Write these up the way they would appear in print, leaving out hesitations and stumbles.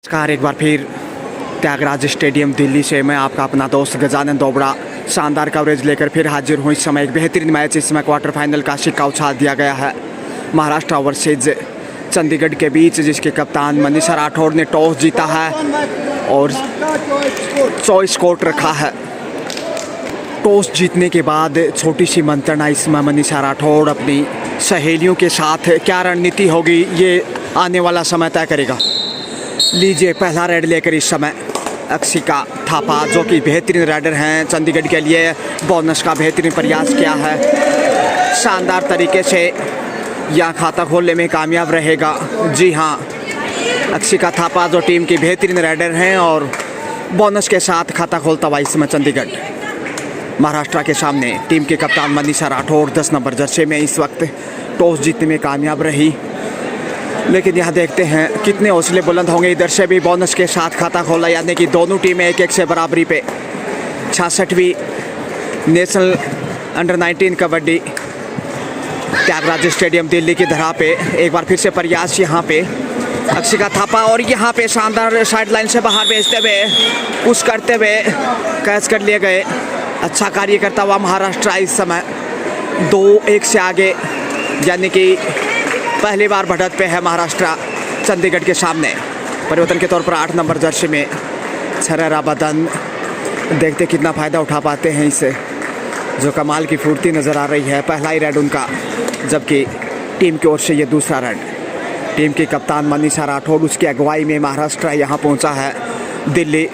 नमस्कार, एक बार फिर त्यागराज स्टेडियम दिल्ली से मैं आपका अपना दोस्त गजानन दोबड़ा शानदार कवरेज लेकर फिर हाजिर हूँ। इस समय एक बेहतरीन मैच, इसमें क्वार्टर फाइनल का सिक्का उछाल दिया गया है महाराष्ट्र वर्सेज चंडीगढ़ के बीच, जिसके कप्तान मनीषा राठौड़ ने टॉस जीता है और चॉइस कोर्ट रखा है। टॉस जीतने के बाद छोटी सी मंत्रणा इसमें मनीषा राठौड़ अपनी सहेलियों के साथ क्या रणनीति होगी ये आने वाला समय तय करेगा। लीजिए, पहला रेड लेकर इस समय अक्षिका थापा, जो कि बेहतरीन राइडर हैं, चंडीगढ़ के लिए बोनस का बेहतरीन प्रयास किया है। शानदार तरीके से यह खाता खोलने में कामयाब रहेगा। जी हाँ, अक्षिका थापा जो टीम की बेहतरीन राइडर हैं और बोनस के साथ खाता खोलता हुआ इसमें चंडीगढ़ महाराष्ट्र के सामने टीम के कप्तान मनीषा राठौड़ 10 नंबर जर्सी में इस वक्त टॉस जीतने में कामयाब रही। लेकिन यहाँ देखते हैं कितने हौसले बुलंद होंगे। इधर से भी बोनस के साथ खाता खोला, यानी कि दोनों टीमें 1-1 से बराबरी पे। 66वीं national under 19 kabaddi Thyagaraj stadium Delhi की धरा पे एक बार फिर से प्रयास यहाँ पे अक्षिका थापा, और यहाँ पे शानदार साइड लाइन से बाहर भेजते हुए पुश करते हुए कैच कर लिए गए। अच्छा कार्य करता हुआ महाराष्ट्र इस समय 2-1 से आगे, यानी कि पहली बार बढ़त पे है महाराष्ट्र चंडीगढ़ के सामने। परिवर्तन के तौर पर 8 नंबर जर्सी में छरेरा बदन, देखते कितना फ़ायदा उठा पाते हैं इससे, जो कमाल की फुर्ती नज़र आ रही है। पहला ही रेड उनका, जबकि टीम की ओर से ये दूसरा रेड। टीम के कप्तान मनीषा राठौड़, उसकी अगुवाई में महाराष्ट्र यहाँ पहुँचा है दिल्ली,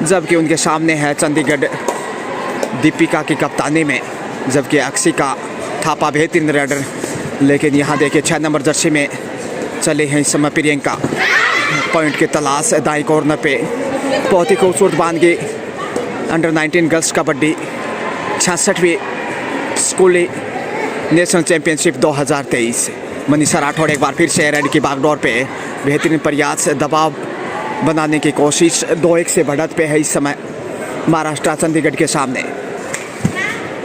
जबकि उनके सामने है चंडीगढ़ दीपिका की कप्तानी में, जबकि अक्षिका थापा बेहतरीन राइडर। लेकिन यहाँ देखिए 6 नंबर जर्सी में चले हैं इस समय प्रियंका, पॉइंट की तलाश दाई कॉर्नर पे। बहुत ही खूबसूरत बानगी अंडर 19 गर्ल्स कबड्डी 66वीं स्कूली नेशनल चैम्पियनशिप 2023। मनीषा राठौड़ एक बार फिर से रेड की बागडोर पे बेहतरीन प्रयास, दबाव बनाने की कोशिश। 2-1 से बढ़त पे है इस समय महाराष्ट्र चंडीगढ़ के सामने।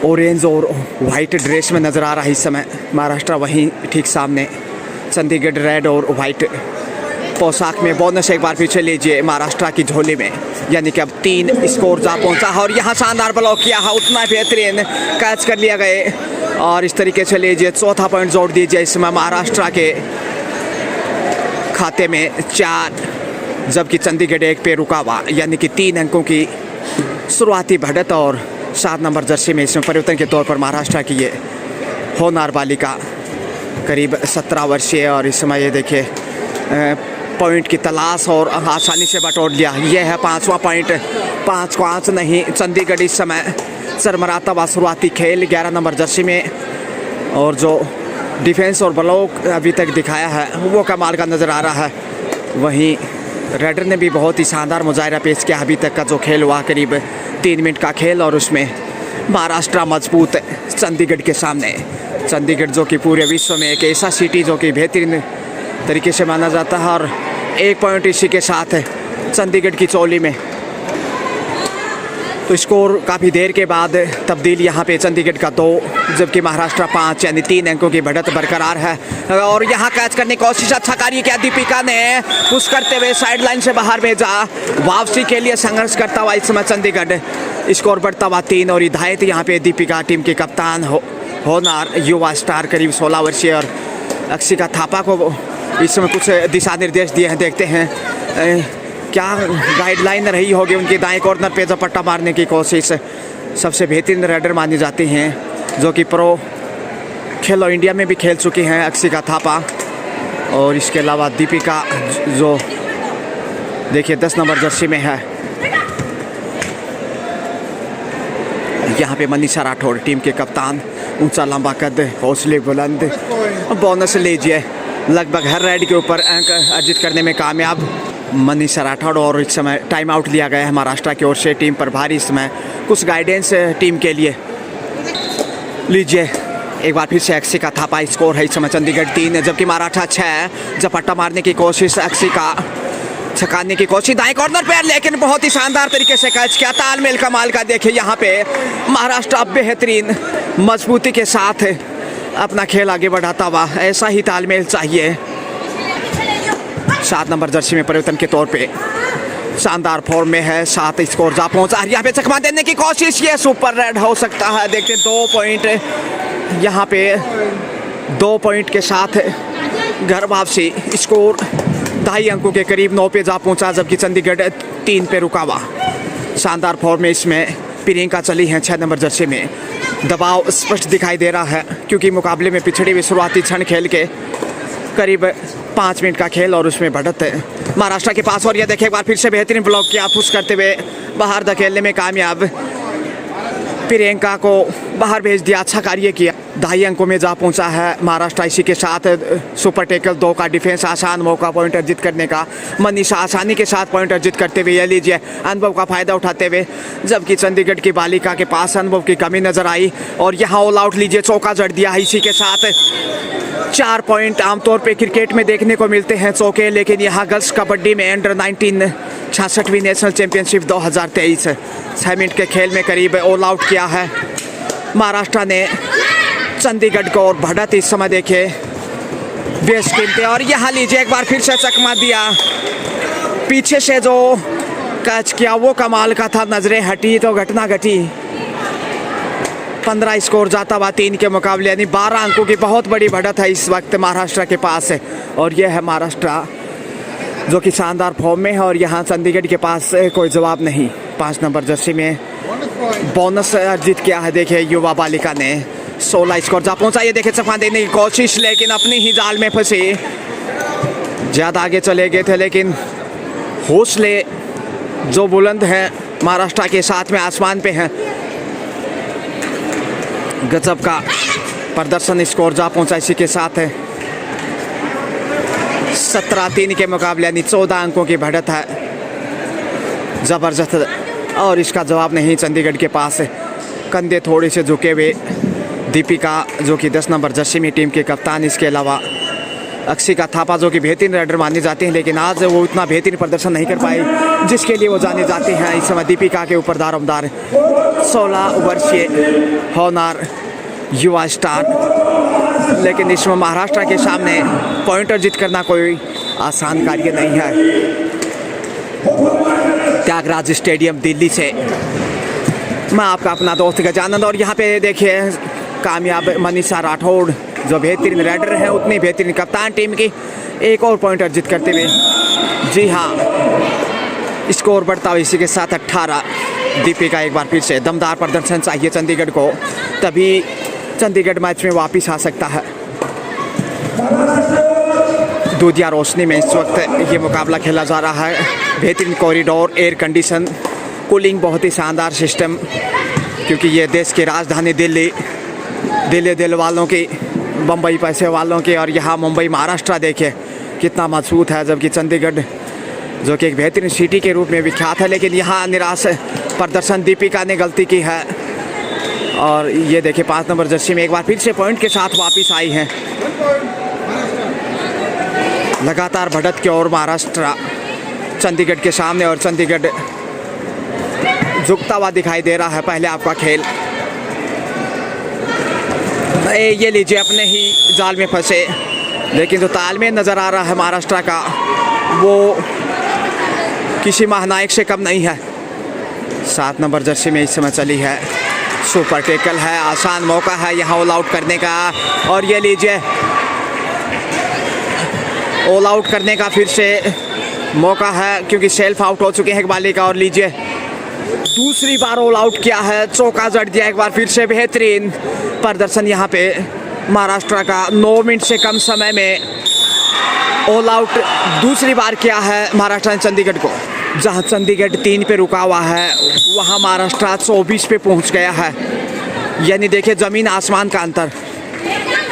ऑरेंज और वाइट ड्रेस में नज़र आ रहा है इस समय महाराष्ट्र, वहीं ठीक सामने चंडीगढ़ रेड और वाइट पोशाक में। बोनस एक बार पीछे लीजिए महाराष्ट्र की झोली में, यानी कि अब 3 स्कोर जा पहुंचा है और यहाँ शानदार ब्लॉक किया है, उतना बेहतरीन कैच कर लिया गए। और इस तरीके से लीजिए चौथा पॉइंट जोड़ दीजिए इसमें महाराष्ट्र के खाते में 4, जबकि चंडीगढ़ 1 पे रुका हुआ, यानी कि 3 अंकों की शुरुआती बढ़त। और 7 नंबर जर्सी में इसमें परिवर्तन के तौर पर महाराष्ट्र की ये होनार बालिका करीब 17 वर्षीय, और इस समय ये देखिए पॉइंट की तलाश और आसानी से बटोर लिया। ये है 5वां पॉइंट, 5 नहीं। चंडीगढ़ इस समय सरमराता हुआ शुरुआती खेल 11 नंबर जर्सी में, और जो डिफेंस और ब्लॉक अभी तक दिखाया है वो कमाल का नज़र आ रहा है। वहीं रेडर ने भी बहुत ही शानदार मुजाहिरा पेश किया अभी तक का जो खेल हुआ, करीब 3 मिनट का खेल, और उसमें महाराष्ट्र मजबूत चंडीगढ़ के सामने। चंडीगढ़ जो कि पूरे विश्व में एक ऐसा सिटी जो कि बेहतरीन तरीके से माना जाता है, और 1 पॉइंट इसी के साथ है चंडीगढ़ की चोली में। तो स्कोर काफ़ी देर के बाद तब्दील यहाँ पे चंडीगढ़ का 2, जबकि महाराष्ट्र 5, यानी 3 अंकों की बढ़त बरकरार है। और यहाँ कैच करने की कोशिश, अच्छा कार्य किया दीपिका ने, पुश करते हुए साइड लाइन से बाहर भेजा। वापसी के लिए संघर्ष करता हुआ इस समय चंडीगढ़, स्कोर बढ़ता हुआ 3। और हिदायत यहाँ पे दीपिका, टीम के कप्तान होनार युवा स्टार करीब 16 वर्षीय, और अक्षिका थापा को इस समय कुछ दिशा निर्देश दिए हैं। देखते हैं क्या गाइडलाइन रही होगी उनकी। दाएं कॉर्नर पे झपट्टा मारने की कोशिश, सबसे बेहतरीन राइडर मानी जाती हैं, जो कि प्रो खेलो इंडिया में भी खेल चुकी हैं अक्षिका थापा। और इसके अलावा दीपिका जो देखिए 10 नंबर जर्सी में है। यहाँ पे मनीषा राठौड़, टीम के कप्तान, ऊंचा लंबा कद, हौसले बुलंद। बोनस लीजिए, लगभग हर राइड के ऊपर अंक अर्जित करने में कामयाब मनीषा राठौड़। और इस समय टाइम आउट लिया गया है महाराष्ट्र की ओर से। टीम पर भारी इसमें कुछ गाइडेंस टीम के लिए लीजिए। एक बार फिर से अक्षिका थापा, स्कोर है इस समय चंडीगढ़ 3, जबकि महाराष्ट्र 6। झपट्टा मारने की कोशिश, अक्षिका छकाने की कोशिश दाएं कॉर्नर पे, लेकिन बहुत ही शानदार तरीके से कैच किया। तालमेल कमाल का देखिए यहाँ पे महाराष्ट्र बेहतरीन मजबूती के साथ अपना खेल आगे बढ़ाता हुआ। ऐसा ही तालमेल चाहिए 7 नंबर जर्सी में परिवर्तन के तौर पे शानदार फॉर्म में है। 7 स्कोर जा पहुंचा, यहाँ पे चकमा देने की कोशिश, ये सुपर रेड हो सकता है। देखते 2 पॉइंट यहाँ पे 2 पॉइंट के साथ घर वापसी। स्कोर 2.5 अंकों के करीब 9 पे जा पहुंचा, जबकि चंडीगढ़ 3 पे रुका हुआ। शानदार फॉर्म में इसमें प्रियंका चली हैं 6 नंबर जर्सी में। दबाव स्पष्ट दिखाई दे रहा है क्योंकि मुकाबले में पिछड़ी हुई शुरुआती क्षण खेल के करीब 5 मिनट का खेल और उसमें बढ़त है महाराष्ट्र के पास। और यह देखिए एक बार फिर से बेहतरीन ब्लॉक किया, पुश करते हुए बाहर धकेलने में कामयाब। प्रियंका को बाहर भेज दिया, अच्छा कार्य किया। 2.5 अंकों में जा पहुंचा है महाराष्ट्र। इसी के साथ सुपर टैकल 2 का डिफेंस, आसान मौका पॉइंट अर्जित करने का। मनीषा आसानी के साथ पॉइंट अर्जित करते हुए, ये लीजिए अनुभव का फायदा उठाते हुए, जबकि चंडीगढ़ की बालिका के पास अनुभव की कमी नजर आई और यहाँ ऑल आउट लीजिए चौका जड़ दिया। इसी के साथ 4 पॉइंट आमतौर पे क्रिकेट में देखने को मिलते हैं चौके, लेकिन यहाँ गर्ल्स कबड्डी में अंडर 19 66वीं नेशनल चैंपियनशिप 2023 6 मिनट के खेल में करीब ऑल आउट किया है महाराष्ट्र ने चंडीगढ़ को। और बढ़त इस समय देखे बेस्ट कीमते, और यहाँ लीजिए एक बार फिर से चकमा दिया। पीछे से जो कैच किया वो कमाल का था, नजरें हटी तो घटना घटी। 15 स्कोर जाता हुआ 3 के मुकाबले, यानी 12 अंकों की बहुत बड़ी बढ़त है इस वक्त महाराष्ट्र के पास है। और यह है महाराष्ट्र जो कि शानदार फॉर्म में है, और यहाँ चंडीगढ़ के पास कोई जवाब नहीं। 5 नंबर जर्सी में बोनस अर्जित किया है देखिए युवा बालिका ने। 16 स्कोर जा पहुंचा, ये देखिए चकमा देने की कोशिश, लेकिन अपनी ही जाल में फंसी। ज़्यादा आगे चले गए थे, लेकिन हौसले जो बुलंद हैं महाराष्ट्र के साथ में आसमान पे हैं। गजब का प्रदर्शन, स्कोर जा पहुंचा। इसी के साथ है 17-3 के मुकाबले, यानी 14 अंकों की बढ़त है। ज़बरदस्त, और इसका जवाब नहीं चंडीगढ़ के पास। कंधे थोड़े से झुके हुए दीपिका जो कि 10 नंबर जर्सी में टीम के कप्तान, इसके अलावा अक्षिका थापा जो कि बेहतरीन राइडर मानी जाती हैं, लेकिन आज वो इतना बेहतरीन प्रदर्शन नहीं कर पाई जिसके लिए वो जाने जाती हैं। इस समय दीपिका के ऊपर दारोमदार 16 वर्षीय होनहार युवा स्टार, लेकिन इसमें महाराष्ट्र के सामने पॉइंट अर्जित करना कोई आसान कार्य नहीं है। त्यागराज स्टेडियम दिल्ली से मैं आपका अपना दोस्त गजानंद, और यहाँ पे देखिए कामयाब मनीषा राठौड़ जो बेहतरीन राइडर है, उतनी बेहतरीन कप्तान टीम की, एक और पॉइंट अर्जित करते हुए। जी हाँ, स्कोर बढ़ता हुआ इसी के साथ 18। दीपिका एक बार फिर से दमदार प्रदर्शन चाहिए चंडीगढ़ को, तभी चंडीगढ़ मैच में वापस आ सकता है। दूधिया रोशनी में इस वक्त ये मुकाबला खेला जा रहा है। बेहतरीन कॉरिडोर, एयर कंडीशन, कूलिंग, बहुत ही शानदार सिस्टम, क्योंकि ये देश की राजधानी दिल्ली, दिल्ली दिल वालों की, बम्बई पैसे वालों की, और यहाँ मुंबई महाराष्ट्र देखिए कितना मजबूत है। जबकि चंडीगढ़ जो कि एक बेहतरीन सिटी के रूप में विख्यात है, लेकिन यहाँ निराश प्रदर्शन दीपिका ने गलती की है। और ये देखिए 5 नंबर जर्सी में एक बार फिर से पॉइंट के साथ वापस आई हैं। लगातार बढ़त की ओर महाराष्ट्र चंडीगढ़ के सामने, और चंडीगढ़ झुकता हुआ दिखाई दे रहा है। पहले आपका खेल, ये लीजिए अपने ही जाल में फंसे, लेकिन जो तालमेल नज़र आ रहा है महाराष्ट्र का वो किसी महानायक से कम नहीं है। 7 नंबर जर्सी में इस समय चली है, सुपर टैकल है, आसान मौका है यहाँ ऑल आउट करने का, और ये लीजिए ऑल आउट करने का फिर से मौका है, क्योंकि सेल्फ आउट हो चुके हैं बालिका। और लीजिए दूसरी बार ऑल आउट किया है, चौका जड़ दिया एक बार फिर से। बेहतरीन प्रदर्शन यहाँ पे महाराष्ट्र का, 9 मिनट से कम समय में ऑल आउट दूसरी बार किया है महाराष्ट्र ने चंडीगढ़ को। जहाँ चंडीगढ़ 3 पे रुका हुआ है, वहाँ महाराष्ट्र 24 पे पहुँच गया है, यानी देखिए ज़मीन आसमान का अंतर।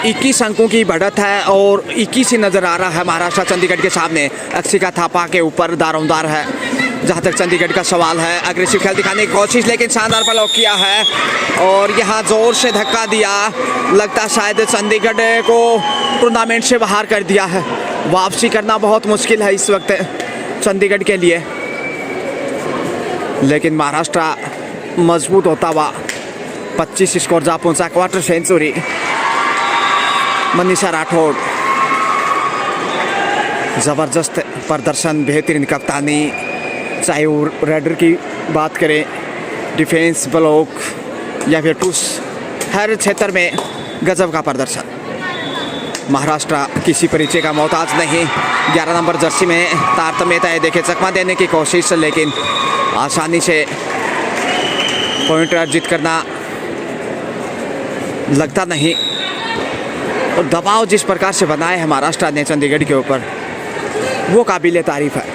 21 अंकों की बढ़त है, और 21 ही नज़र आ रहा है महाराष्ट्र चंडीगढ़ के सामने। अक्षिका थापा के ऊपर दारोमदार है जहाँ तक चंडीगढ़ का सवाल है। अग्रेसिव खेल दिखाने की कोशिश, लेकिन शानदार ब्लॉक किया है, और यहाँ जोर से धक्का दिया, लगता शायद चंडीगढ़ को टूर्नामेंट से बाहर कर दिया है। वापसी करना बहुत मुश्किल है इस वक्त चंडीगढ़ के लिए, लेकिन महाराष्ट्र मजबूत होता हुआ 25 स्कोर जा पहुंचा। क्वार्टर सेंचुरी मनीषा राठौड़, ज़बरदस्त प्रदर्शन, बेहतरीन कप्तानी, चाहे वो रेडर की बात करें, डिफेंस, ब्लॉक या फिर टूस, हर क्षेत्र में गजब का प्रदर्शन। महाराष्ट्र किसी परिचय का मोहताज नहीं। 11 नंबर जर्सी में तारतम्यता है, देखे चकमा देने की कोशिश, लेकिन आसानी से पॉइंट अर्जित करना लगता नहीं। और दबाव जिस प्रकार से बनाया है महाराष्ट्र ने चंडीगढ़ के ऊपर, वो काबिले तारीफ है।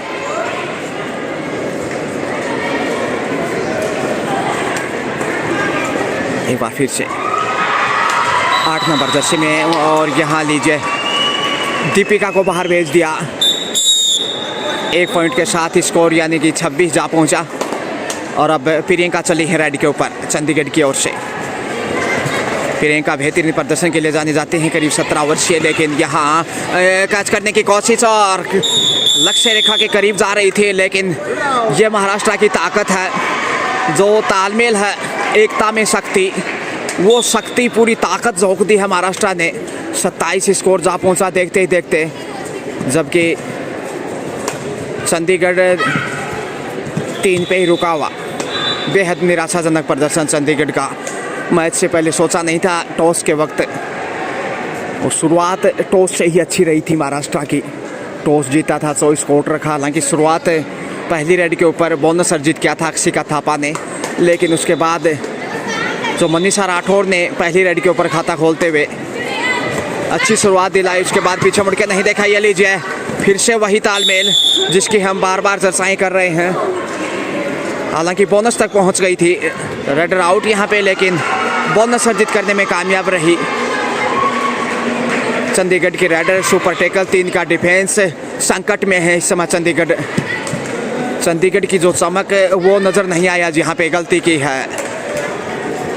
एक बार फिर से 8 नंबर जर्सी में, और यहाँ लीजिए दीपिका को बाहर भेज दिया। 1 पॉइंट के साथ स्कोर यानी कि 26 जा पहुँचा। और अब प्रियंका चली है रेड के ऊपर चंडीगढ़ की ओर से। प्रियंका बेहतरीन प्रदर्शन के लिए जाने जाते हैं, करीब 17 वर्षीय, लेकिन यहाँ कैच करने की कोशिश और लक्ष्य रेखा के करीब जा रही थी, लेकिन ये महाराष्ट्र की ताकत है, जो तालमेल है, एकता में शक्ति, वो शक्ति पूरी ताकत झोंक दी है महाराष्ट्र ने। 27 स्कोर जा पहुँचा देखते ही देखते, जबकि चंडीगढ़ 3 पे ही रुका हुआ। बेहद निराशाजनक प्रदर्शन चंडीगढ़ का। मैच से पहले सोचा नहीं था टॉस के वक्त, और शुरुआत टॉस से ही अच्छी रही थी महाराष्ट्र की। टॉस जीता था, 100 स्कोर रखा। हालांकि शुरुआत पहली रेड के ऊपर बोनस अर्जित किया था अक्षिका थापा ने, लेकिन उसके बाद जो मनीषा राठौर ने पहली रेड के ऊपर खाता खोलते हुए अच्छी शुरुआत दिलाई, उसके बाद पीछे मुड़ के नहीं देखा। ये लीजिए फिर से वही तालमेल जिसकी हम बार बार चर्चाएं कर रहे हैं। हालांकि बोनस तक पहुंच गई थी रेडर आउट यहाँ पे, लेकिन बोनस अर्जित करने में कामयाब रही चंडीगढ़ की रेडर। सुपर टैकल 3 का डिफेंस संकट में है इस समय चंडीगढ़ की जो चमक वो नज़र नहीं आया जहाँ पे गलती की है।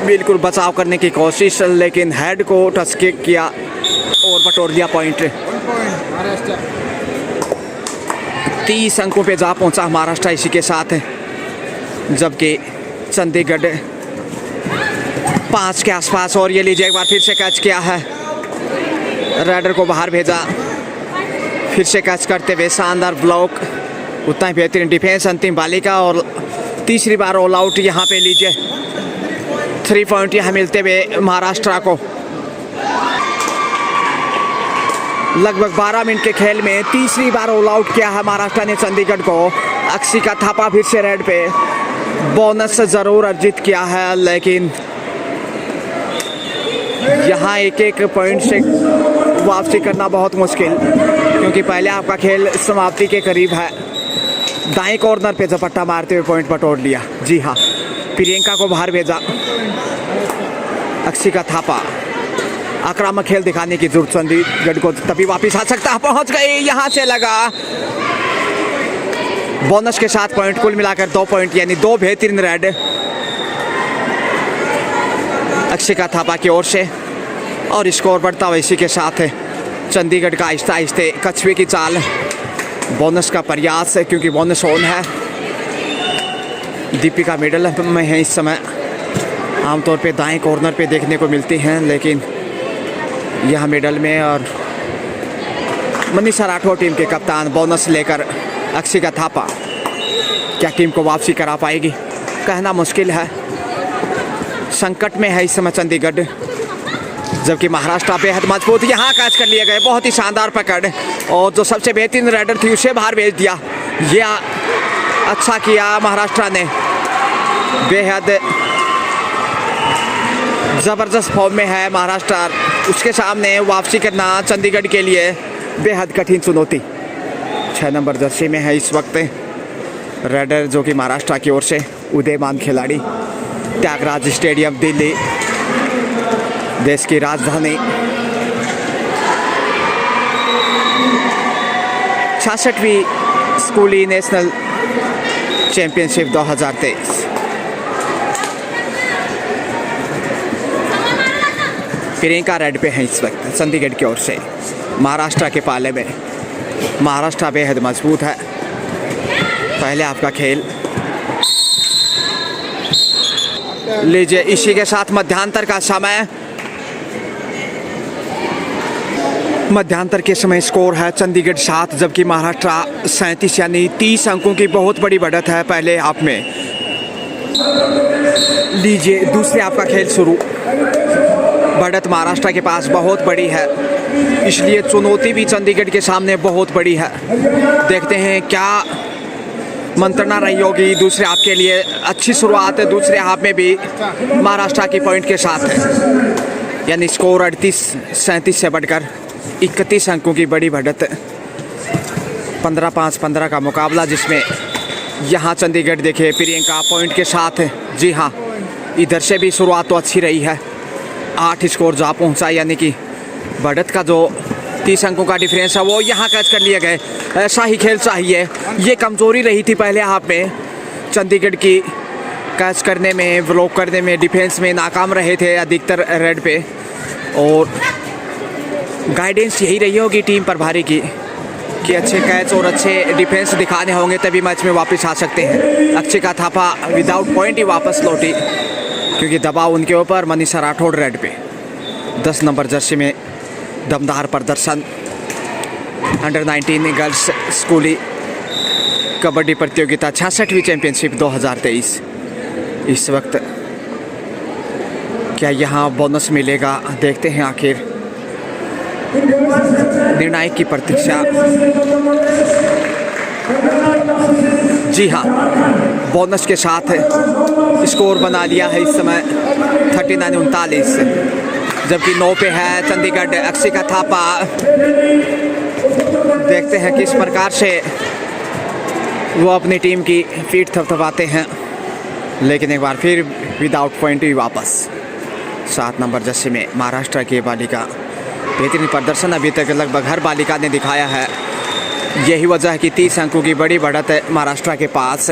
बिल्कुल बचाव करने की कोशिश, लेकिन हेड को टच किक किया और बटोर लिया पॉइंट। 30 अंकों पे जा पहुंचा महाराष्ट्र इसी के साथ, जबकि चंडीगढ़ 5 के आसपास। और ये लीजिए एक बार फिर से कैच किया है, रेडर को बाहर भेजा, फिर से कैच करते हुए शानदार ब्लॉक, उतना ही बेहतरीन डिफेंस, अंतिम बालिका, और तीसरी बार ऑल आउट। यहाँ पे लीजिए 3 पॉइंट यहाँ मिलते हुए महाराष्ट्र को। लगभग 12 मिनट के खेल में तीसरी बार ऑल आउट किया है महाराष्ट्र ने चंडीगढ़ को। अक्षिका थापा फिर से रेड पे, बोनस ज़रूर अर्जित किया है, लेकिन यहाँ एक पॉइंट से वापसी करना बहुत मुश्किल, क्योंकि पहले आपका खेल समाप्ति के करीब है। दाएं कॉर्नर पे झपट्टा मारते हुए पॉइंट बटोर लिया। जी हाँ, प्रियंका को बाहर भेजा। अक्षिका थापा आक्रामक खेल दिखाने की जरूरत चंडीगढ़ को, तभी वापस आ सकता। पहुंच गए, यहाँ से लगा। बोनस के साथ पॉइंट, कुल मिलाकर 2 पॉइंट, यानी 2 बेहतरीन रेड अक्षिका थापा की ओर से। और स्कोर बढ़ता हुआ इसी के साथ चंडीगढ़ का आहिस्ते आहिस्ते कछुए की चाल, बोनस का प्रयास है, क्योंकि बोनस ऑन है। दीपिका मिडल में है इस समय, आमतौर पे दाएं कॉर्नर पे देखने को मिलती हैं, लेकिन यहाँ मिडल में। और मनीषा राठौर टीम के कप्तान, बोनस लेकर अक्षिका थापा। क्या टीम को वापसी करा पाएगी, कहना मुश्किल है। संकट में है इस समय चंडीगढ़, जबकि महाराष्ट्र बेहद मजबूत। यहाँ कैच कर लिए गए, बहुत ही शानदार पकड़, और जो सबसे बेहतरीन राइडर थी उसे बाहर भेज दिया। ये अच्छा किया महाराष्ट्र ने, बेहद ज़बरदस्त फॉर्म में है महाराष्ट्र। उसके सामने वापसी करना चंडीगढ़ के लिए बेहद कठिन चुनौती। 6 नंबर जर्सी में है इस वक्त राइडर, जो कि महाराष्ट्र की ओर से उदयमान खिलाड़ी। त्यागराज स्टेडियम दिल्ली, देश की राजधानी। 66वीं स्कूली नेशनल चैंपियनशिप 2023। प्रियंका रेड पे हैं इस वक्त चंडीगढ़ की ओर से, महाराष्ट्र के पाले में। महाराष्ट्र बेहद मजबूत है। पहले आपका खेल लीजिए, इसी के साथ मध्यांतर का समय मध्यांतर के समय स्कोर है चंडीगढ़ 7 जबकि महाराष्ट्र 37 यानी 30 अंकों की बहुत बड़ी बढ़त है पहले हाफ में। लीजिए दूसरे हाफ का खेल शुरू। बढ़त महाराष्ट्र के पास बहुत बड़ी है, इसलिए चुनौती भी चंडीगढ़ के सामने बहुत बड़ी है। देखते हैं क्या मंत्रणा रही होगी दूसरे हाफ के लिए। अच्छी शुरुआत है दूसरे हाफ में भी महाराष्ट्र की पॉइंट के साथ है, यानी स्कोर 38-37 से बढ़कर 31 अंकों की बड़ी बढ़त। 15-5-15 का मुकाबला, जिसमें यहाँ चंडीगढ़ देखिए प्रियंका पॉइंट के साथ है। जी हाँ, इधर से भी शुरुआत तो अच्छी रही है, 8 स्कोर जा पहुँचा, यानी कि बढ़त का जो 30 अंकों का डिफरेंस है वो यहाँ कैच कर लिए गए। ऐसा ही खेल चाहिए। ये कमज़ोरी रही थी पहले हाफ में चंडीगढ़ की, कैच करने में, ब्लॉक करने में, डिफेंस में नाकाम रहे थे अधिकतर रेड पे। और गाइडेंस यही रही होगी टीम प्रभारी की कि अच्छे कैच और अच्छे डिफेंस दिखाने होंगे तभी मैच में वापस आ सकते हैं। अक्षिका थापा विदाउट पॉइंट ही वापस लौटी क्योंकि दबाव उनके ऊपर। मनीषा राठौड़ रेड पे 10 नंबर जर्सी में दमदार प्रदर्शन। अंडर 19 गर्ल्स स्कूली कबड्डी प्रतियोगिता 66वीं चैंपियनशिप 2023। इस वक्त क्या यहाँ बोनस मिलेगा, देखते हैं आखिर। निर्णायक की प्रतीक्षा। जी हाँ, बोनस के साथ स्कोर बना लिया है इस समय 39-39, जबकि 9 पे है चंडीगढ़। अक्षिका थापा, देखते हैं किस प्रकार से वो अपनी टीम की फीट थपथपाते हैं, लेकिन एक बार फिर विदाउट पॉइंट ही वापस। 7 नंबर जर्सी में महाराष्ट्र की बालिका बेहतरीन प्रदर्शन अभी तक लगभग हर बालिका ने दिखाया है। यही वजह है कि 30 अंकों की बड़ी बढ़त है महाराष्ट्र के पास।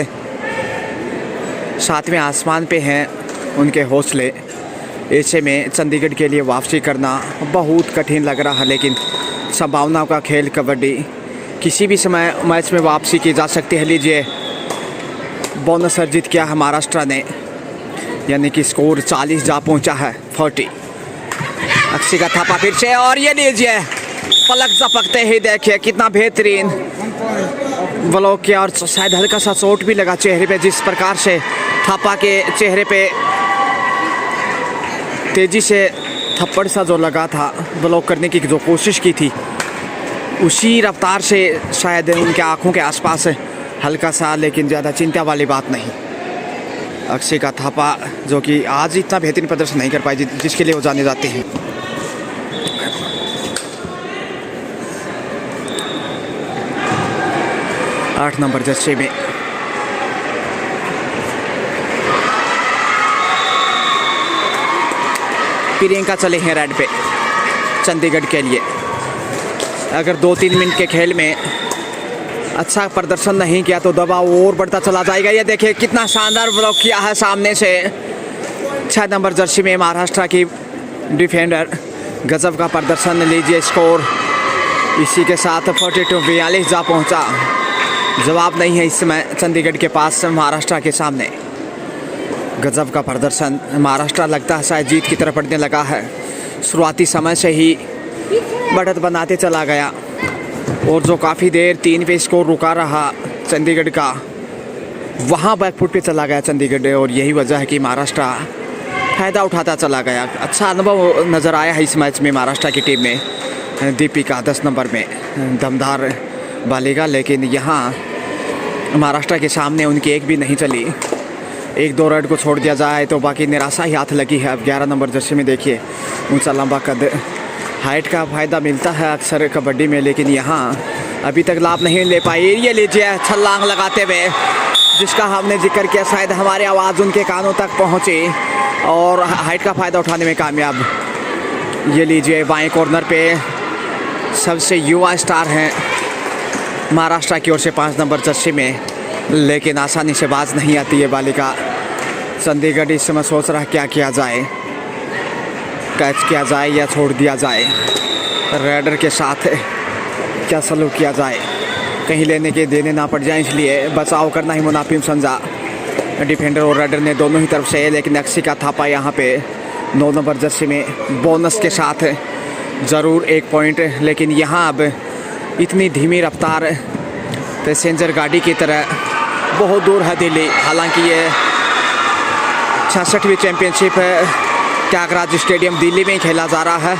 7वें आसमान पे हैं उनके हौसले। ऐसे में चंडीगढ़ के लिए वापसी करना बहुत कठिन लग रहा है, लेकिन संभावनाओं का खेल कबड्डी, किसी भी समय मैच में वापसी की जा सकती है। लीजिए बोनस अर्जित किया है महाराष्ट्र ने, यानी कि स्कोर 40 जा पहुंचा है 40। अक्षिका थापा फिर से, और ये लीजिए पलक झपकते ही देखिए कितना बेहतरीन ब्लॉक किया, और शायद हल्का सा चोट भी लगा चेहरे पे। जिस प्रकार से थापा के चेहरे पे तेजी से थप्पड़ सा जो लगा था, ब्लॉक करने की जो कोशिश की थी, उसी रफ्तार से शायद उनके आंखों के आसपास हल्का सा, लेकिन ज़्यादा चिंता वाली बात नहीं। अक्षिका थापा जो कि आज इतना बेहतरीन प्रदर्शन नहीं कर पाई जिसके लिए वो जाने जाते हैं। आठ नंबर जर्सी में प्रियंका चले हैं रेड पे चंडीगढ़ के लिए। अगर 2-3 मिनट के खेल में अच्छा प्रदर्शन नहीं किया तो दबाव और बढ़ता चला जाएगा। ये देखिए कितना शानदार ब्लॉक किया है सामने से। 6 नंबर जर्सी में महाराष्ट्र की डिफेंडर, गजब का प्रदर्शन। लीजिए स्कोर इसी के साथ 42-42 जा पहुंचा। जवाब नहीं है इस समय चंडीगढ़ के पास महाराष्ट्र के सामने। गजब का प्रदर्शन। महाराष्ट्र लगता है शायद जीत की तरफ बढ़ने लगा है। शुरुआती समय से ही बढ़त बनाते चला गया, और जो काफ़ी देर 3 पे स्कोर रुका रहा चंडीगढ़ का, वहाँ बैकफुट पे चला गया चंडीगढ़, और यही वजह है कि महाराष्ट्र फ़ायदा उठाता चला गया। अच्छा अनुभव नज़र आया है इस मैच में महाराष्ट्र की टीम में। दीपिका 10 नंबर में दमदार बालिका, लेकिन यहाँ महाराष्ट्र के सामने उनकी एक भी नहीं चली। 1-2 रेड को छोड़ दिया जाए तो बाकी निराशा ही हाथ लगी है। अब 11 नंबर जर्सी में देखिए ऊंचा लंबा कद, हाइट का फ़ायदा मिलता है अक्सर कबड्डी में, लेकिन यहाँ अभी तक लाभ नहीं ले पाई। ये लीजिए छलांग लगाते हुए, जिसका हमने जिक्र किया, शायद हमारी आवाज़ उनके कानों तक पहुँची और हाइट का फ़ायदा उठाने में कामयाब। ये लीजिए बाएं कॉर्नर पे सबसे युवा स्टार हैं महाराष्ट्र की ओर से 5 नंबर जर्सी में, लेकिन आसानी से बाज नहीं आती है बालिका। चंडीगढ़ इस समय सोच रहा क्या किया जाए, कैच किया जाए या छोड़ दिया जाए, रेडर के साथ क्या सलूक किया जाए, कहीं लेने के देने ना पड़ जाए, इसलिए बचाव करना ही मुनाफिम समझा डिफेंडर और रेडर ने दोनों ही तरफ से। लेकिन अक्षिका थापा यहाँ पे 9 नंबर जर्सी में बोनस के साथ ज़रूर 1 पॉइंट, लेकिन यहाँ अब इतनी धीमी रफ्तार पैसेंजर गाड़ी की तरह बहुत दूर है दिल्ली। हालांकि ये 66वीं चैम्पियनशिप त्यागराज स्टेडियम दिल्ली में ही खेला जा रहा है,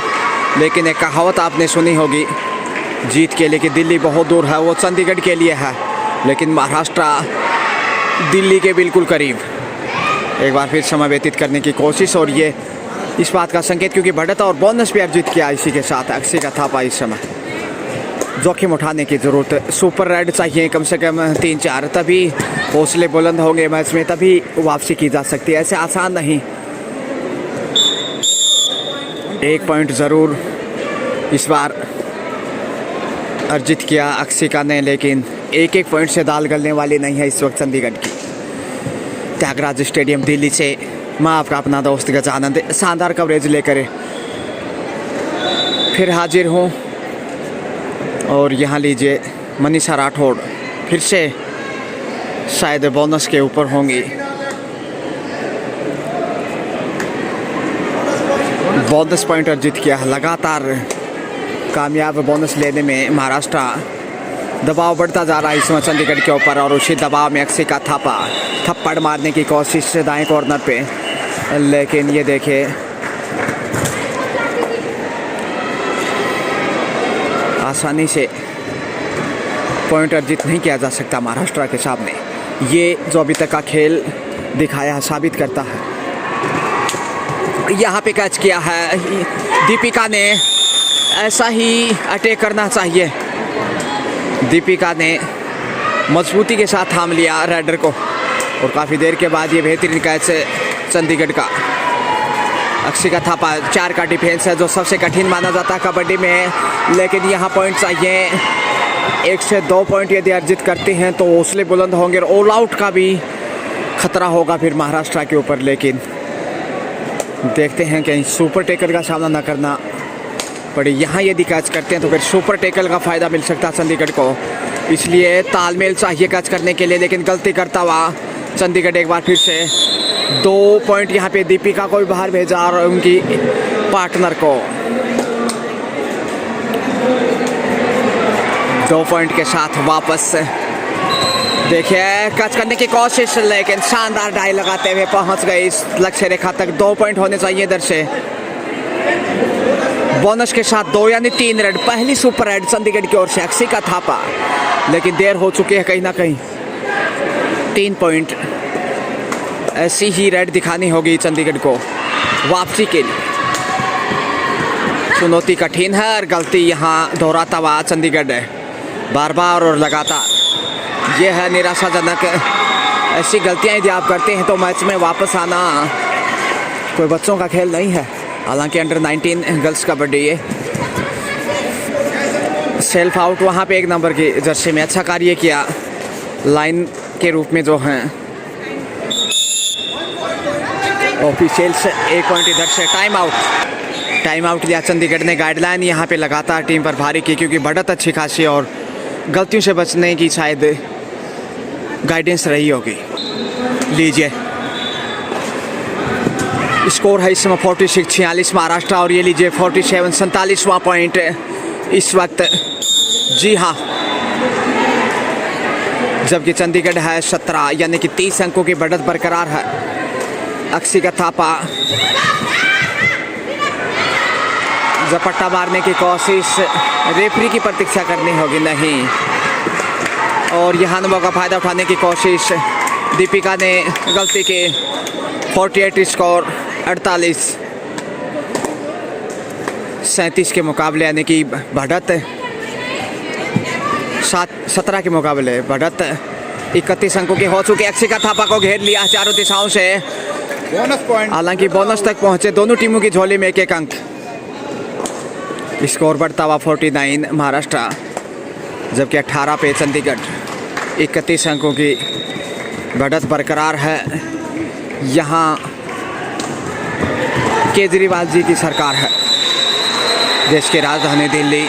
लेकिन एक कहावत आपने सुनी होगी जीत के लिए कि दिल्ली बहुत दूर है, वो चंडीगढ़ के लिए है, लेकिन महाराष्ट्र दिल्ली के बिल्कुल करीब। एक बार फिर समय व्यतीत करने की कोशिश, और ये इस बात का संकेत क्योंकि बढ़त और बोनस भी अर्जित किया इसी के साथ। अक्षिका थापा इस समय जोखिम उठाने की ज़रूरत, सुपर रेड चाहिए कम से कम 3-4, तभी हौसले बुलंद होंगे मैच में, तभी वापसी की जा सकती है, ऐसे आसान नहीं। 1 पॉइंट ज़रूर इस बार अर्जित किया अक्षिका ने, लेकिन 1-1 पॉइंट से दाल गलने वाली नहीं है इस वक्त चंडीगढ़ की। त्यागराज स्टेडियम दिल्ली से मैं आपका अपना दोस्त गजानंद शानदार कवरेज लेकर फिर हाजिर हूँ, और यहाँ लीजिए मनीषा राठौड़ फिर से शायद बोनस के ऊपर होंगी। बोनस पॉइंट अर्जित किया, लगातार कामयाब बोनस लेने में महाराष्ट्र दबाव बढ़ता जा रहा है इस समय चंडीगढ़ के ऊपर, और उसी दबाव में अक्षिका थापा थप्पड़ मारने की कोशिश दाएं कॉर्नर पे, लेकिन ये देखिए आसानी से पॉइंट अर्जित नहीं किया जा सकता महाराष्ट्र के सामने। ये जो अभी तक का खेल दिखाया साबित करता है। यहाँ पे कैच किया है दीपिका ने, ऐसा ही अटैक करना चाहिए। दीपिका ने मजबूती के साथ थाम लिया राइडर को, और काफ़ी देर के बाद ये बेहतरीन कैच चंडीगढ़ का। अक्षिका थापा 4 का डिफेंस है जो सबसे कठिन माना जाता है कबड्डी में, लेकिन यहाँ पॉइंट चाहिए। 1 से 2 पॉइंट यदि अर्जित करते हैं तो हौसले बुलंद होंगे, और ऑल आउट का भी खतरा होगा फिर महाराष्ट्र के ऊपर, लेकिन देखते हैं कहीं सुपर टेकल का सामना न करना पड़े। यहाँ यदि कैच करते हैं तो फिर सुपर टेकल का फ़ायदा मिल सकता है चंडीगढ़ को, इसलिए तालमेल चाहिए कैच करने के लिए, लेकिन गलती करता हुआ चंडीगढ़ एक बार फिर से 2 पॉइंट यहाँ पे दीपिका को भी बाहर भेजा और उनकी पार्टनर को 2 पॉइंट के साथ वापस। देखिए कैच करने की कोशिश, लेकिन शानदार डाई लगाते हुए पहुंच गए इस लक्ष्य रेखा तक। 2 पॉइंट होने चाहिए इधर से, बोनस के साथ 2 यानी 3 रेड। पहली सुपर रेड चंडीगढ़ की ओर से अक्षिका थापा, लेकिन देर हो चुकी है कहीं ना कहीं। 3 पॉइंट, ऐसी ही रेड दिखानी होगी चंडीगढ़ को वापसी के लिए। चुनौती कठिन है और गलती यहाँ दोहराता हुआ चंडीगढ़ बार बार और लगातार। यह है निराशाजनक। ऐसी गलतियाँ यदि आप करते हैं तो मैच में वापस आना कोई बच्चों का खेल नहीं है। हालांकि अंडर 19 गर्ल्स कबड्डी ये सेल्फ आउट वहाँ पे 1 नंबर की जर्सी में अच्छा कार्य किया लाइन के रूप में जो हैं ऑफिशियल्स। 1 पॉइंट इधर से टाइम आउट लिया चंडीगढ़ ने। गाइडलाइन यहाँ पे लगातार टीम पर भारी की, क्योंकि बढ़त अच्छी खासी और गलतियों से बचने की शायद गाइडेंस रही होगी। लीजिए स्कोर है इस समय 46-46 महाराष्ट्र, और ये लीजिए 47 47वां पॉइंट इस वक्त। जी हाँ, जबकि चंडीगढ़ है 17 यानी कि 30 अंकों की बढ़त बरकरार है। अक्षिका थापा झपट्टा मारने की कोशिश, रेफरी की प्रतीक्षा करनी होगी, नहीं। और यहाँ अनुभव का फायदा उठाने की कोशिश दीपिका ने गलती की। 48 स्कोर 38-37 के मुकाबले यानी कि बढ़त 17 के मुकाबले बढ़त 31 अंकों की हो चुकी। अक्षिका थापा को घेर लिया चारों दिशाओं से, बोनस पॉइंट। हालांकि बोनस तक पहुंचे दोनों टीमों की झोली में 1-1 अंक। स्कोर बढ़ता हुआ 49 महाराष्ट्र, जबकि 18 पे चंडीगढ़। 31 अंकों की बढ़त बरकरार है। यहाँ केजरीवाल जी की सरकार है। देश की राजधानी दिल्ली,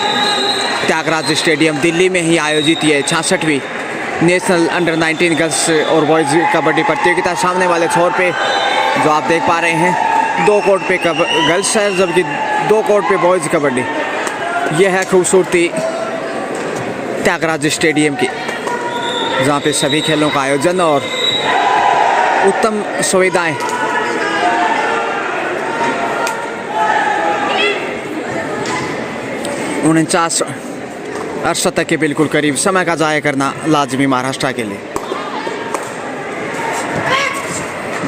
त्यागराज स्टेडियम दिल्ली में ही आयोजित ये 66वीं नेशनल अंडर 19 गर्ल्स और बॉयज़ कबड्डी प्रतियोगिता सामने वाले छोर पे जो आप देख पा रहे हैं 2 कोर्ट पे गर्ल्स है, जबकि 2 कोर्ट पे बॉयज़ कबड्डी। यह है खूबसूरती त्यागराज स्टेडियम की, जहाँ पे सभी खेलों का आयोजन और उत्तम सुविधाएं। उनचास अर्धशतक के बिल्कुल करीब, समय का जाया करना लाजमी महाराष्ट्र के लिए।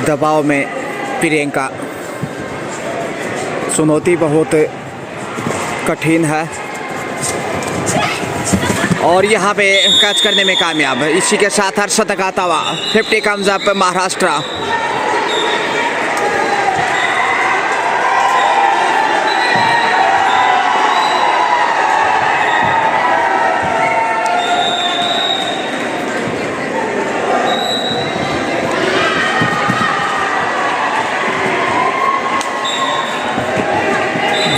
दबाव में प्रियंका, चुनौती बहुत कठिन है और यहाँ पे कैच करने में कामयाब है। इसी के साथ अर्धशतक आता हुआ 50 कम्स अप महाराष्ट्र।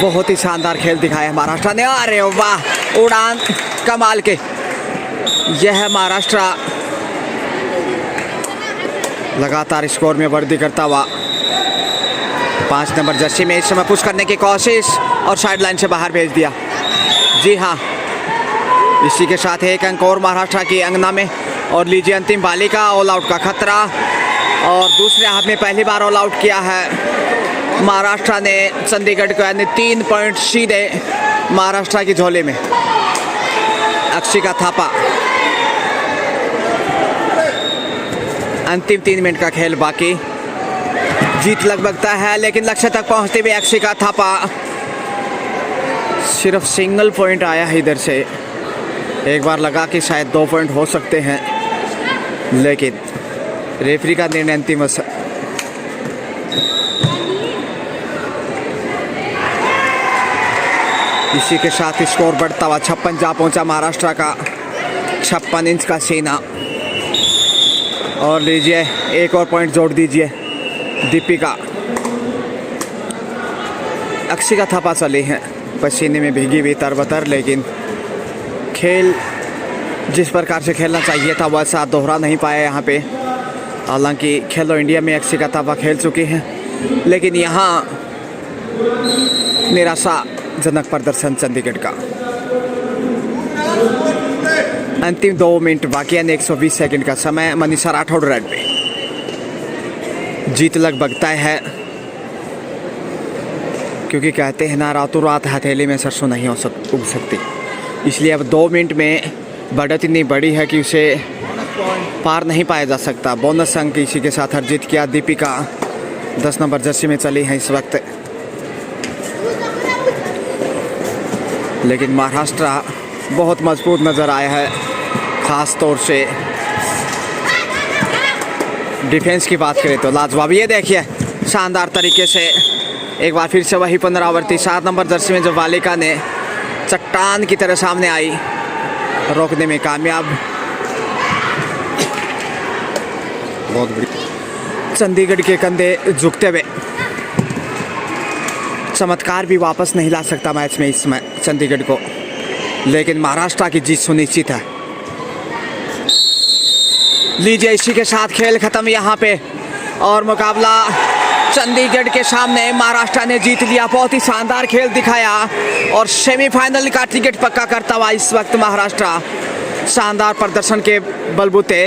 बहुत ही शानदार खेल दिखाया महाराष्ट्र ने। अरे वाह, उड़ान कमाल के। यह है महाराष्ट्र लगातार स्कोर में वृद्धि करता हुआ। 5 नंबर जर्सी में इस समय पुश करने की कोशिश और साइड लाइन से बाहर भेज दिया। जी हाँ, इसी के साथ 1 अंक और महाराष्ट्र की अंगना में। और लीजिए अंतिम बालिका, ऑल आउट का खतरा और दूसरे हाफ में पहली बार ऑल आउट किया है महाराष्ट्र ने चंडीगढ़ को, यानी 3 पॉइंट सीधे महाराष्ट्र की झोले में। अक्षिका थापा। अंतिम 3 मिनट का खेल बाकी, जीत लगभग तय है, लेकिन लक्ष्य तक पहुंचते हुए अक्षिका थापा सिर्फ सिंगल पॉइंट आया है इधर से। एक बार लगा कि शायद 2 पॉइंट हो सकते हैं, लेकिन रेफरी का निर्णय अंतिम। इसी के साथ स्कोर बढ़ता हुआ 56 जा पहुंचा महाराष्ट्र का। 56 इंच का सीना। और लीजिए एक और पॉइंट जोड़ दीजिए दीपिका। अक्षिका थापा चली हैं पसीने में भीगी हुई तरबतर, लेकिन खेल जिस प्रकार से खेलना चाहिए था वैसा दोहरा नहीं पाया यहाँ पे। हालांकि खेलो इंडिया में अक्षिका थापा खेल चुकी हैं, लेकिन यहाँ निराशाजनक प्रदर्शन चंडीगढ़ का। अंतिम 2 मिनट बाकी है, 120 सेकंड का समय। मनीषा राठौड़ रेड पे। जीत लगभग तय है, क्योंकि कहते हैं ना, रातों रात हथेली में सरसों नहीं उग सकती। इसलिए अब 2 मिनट में बढ़त इतनी बड़ी है कि उसे पार नहीं पाया जा सकता। बोनस अंक इसी के साथ अर्जित किया दीपिका। 10 नंबर जर्सी में चली हैं इस वक्त, लेकिन महाराष्ट्र बहुत मजबूत नज़र आया है। ख़ास तौर से डिफेंस की बात करें तो लाजवाब। ये देखिए शानदार तरीके से एक बार फिर से वही पुनरावृत्ति। 7 नंबर जर्सी में जो बालिका ने चट्टान की तरह सामने आई, रोकने में कामयाब। बहुत बड़ी चंडीगढ़ के कंधे झुकते हुए। चमत्कार भी वापस नहीं ला सकता मैच में इस समय चंडीगढ़ को, लेकिन महाराष्ट्र की जीत सुनिश्चित है। लीजिए इसी के साथ खेल खत्म यहाँ पे, और मुकाबला चंडीगढ़ के सामने महाराष्ट्र ने जीत लिया। बहुत ही शानदार खेल दिखाया और सेमीफाइनल का टिकट पक्का करता हुआ इस वक्त महाराष्ट्र। शानदार प्रदर्शन के बलबूते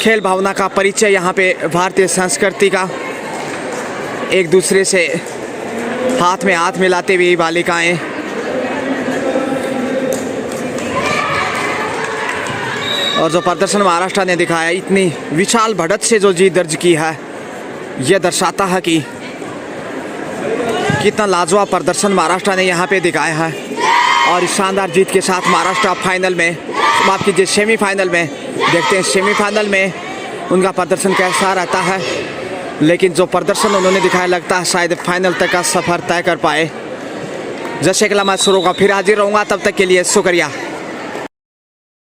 खेल भावना का परिचय यहाँ पे, भारतीय संस्कृति का, एक दूसरे से हाथ में हाथ मिलाते हुए बालिकाएं। और जो प्रदर्शन महाराष्ट्र ने दिखाया, इतनी विशाल बढ़त से जो जीत दर्ज की है, यह दर्शाता है कि कितना लाजवाब प्रदर्शन महाराष्ट्र ने यहाँ पे दिखाया है। और इस शानदार जीत के साथ महाराष्ट्र फाइनल में, माफ कीजिए सेमीफाइनल में। देखते हैं सेमीफाइनल में उनका प्रदर्शन कैसा रहता है, लेकिन जो प्रदर्शन उन्होंने दिखाया लगता है शायद फाइनल तक का सफ़र तय कर पाए। जैसे अगला मैच शुरू होगा फिर हाजिर रहूँगा, तब तक के लिए शुक्रिया।